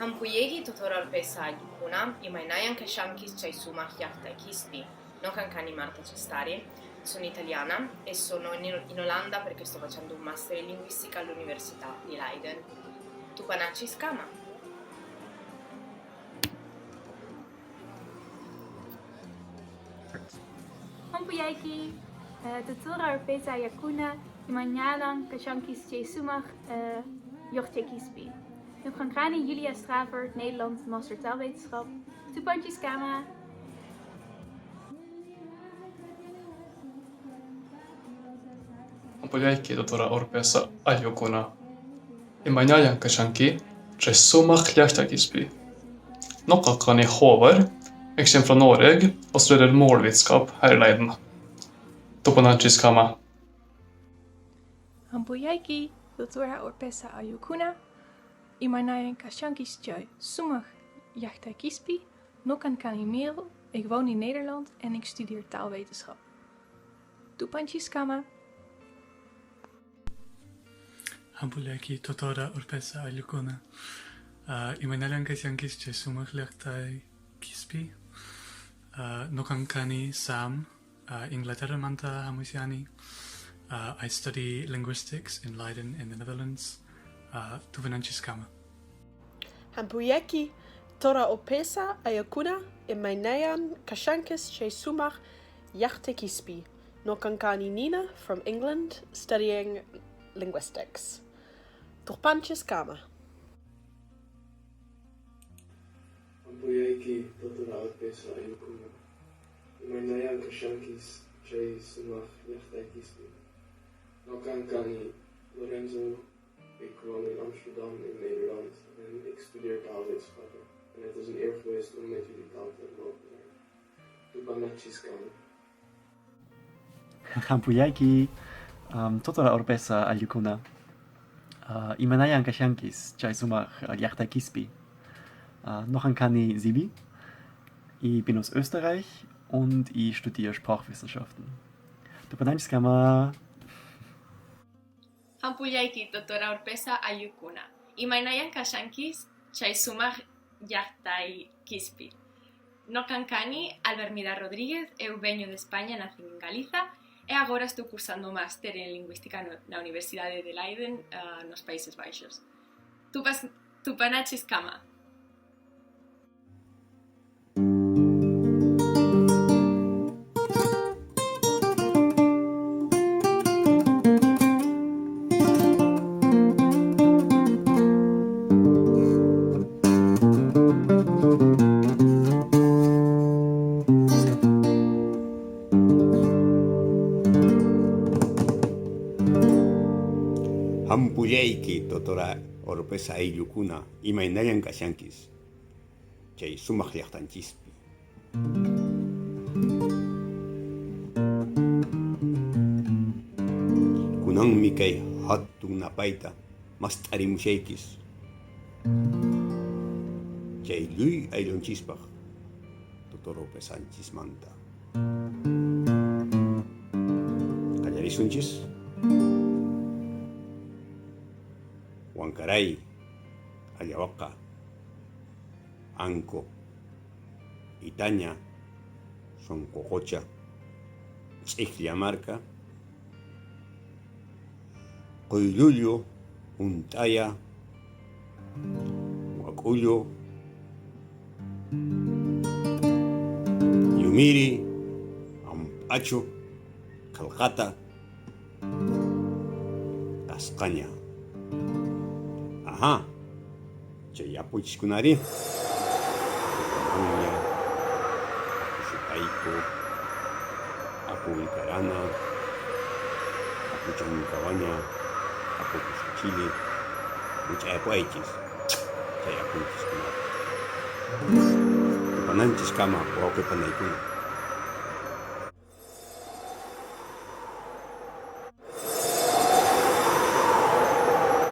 Hampuyegi tutoral pesa kuna imainayan kashankis chay sumach yachta kispi. Non cancani Marta Cestari, sono italiana e sono in Olanda perché sto facendo un master in linguistica all'Università di Leiden. Tu panachi skama? Hampuyegi, tutoral pesa yakuna imainayan kashankis chay sumach yachta kispi. Nu Frankani Julia Stravert, Nederland, Master Taalwetenschap. Toepantjes Kama. Hampuyegi tutora orpesa ajokuna. Imainayan kashanki, chay sumach yachta kispi. Nokkakani Håvard, jag kommer från Norge och studerar målvetenskap här i Leiden. Toponanchis kama. Hampuyegi, Dr. Orpesa Ayukuna, Imanayan Kashankis Joy, Sumach Yachta Kispi, Nokan Kanimero, ik woon in Nederland en ik studeer taalwetenschap. Toepantjes Kama. Hampuyegi, Dr. Orpesa Ayukuna, Imanayan Kashankis Joy, Sumach Yachta Kispi, Nokan Kani Sam, Inglaterra Manta Hamusiani. I study linguistics in Leiden in the Netherlands. Tovenantjes Kama. Hampuyegi, Tora Opesa, Ayakuna, Imainayan, Kashankis, Che Sumach, Yachte Kispi. Nokankani Nina from England, studying linguistics. Turpanches Kama. Hampuyegi, Tora Opesa, Ayakuna, Imainayan, Kashankis, Che Sumach, Yachte Kispi. Nokankani Lorenzo. Ik woon in Amsterdam in Nederland en ik studeer taalwetenschappen. En het is een eer geweest om met jullie taal te mogen zijn. Toepanachtjes kan. Hampuyegi, Totora Orpesa Ayukuna. Imanayan Kashankis, Chay Sumach Yachta Kispi. Nochankani Sibi. Ich bin aus Österreich und ich studiere Sprachwissenschaften. Topananchis Kama. Hampuyegi, Dr. Orpesa Ayukuna. Imainayan Kashankis, Chay Sumach Yachtai Kispi. Nocancani, Albermida Rodríguez, eu veño de España, nacín en Galiza, e agora estou cursando un máster en Lingüística na Universidade de Leiden, nos Países Baixos. Tupanachis Kama. Hampuyegi, Totora Orpesa Ayukuna, Imainayan Kashankis, Chay Sumach Yachtan Kispi. Kunang Mikay Hattung Napaita, Mastarimushekis. Chay Lui Aylon Chispach, Totora Orpesa Chismanta. Kallarisunchis. Huancaray, Ayahuaca, Anco, Itaña, Soncojocha, Tz'ijliamarca, Coyullo, Untaya, Huacullo, Yumiri, Ampacho, Calcata, Cascaña. Ajá, Chayapuchkunari, Apuña, Apuchutaico, Apuicarana, Apuchancabaña, Apuchuchile, Muchayapuaichis, Chayapuchkunari. Tupananchis Kama, Huaquepanaikuna.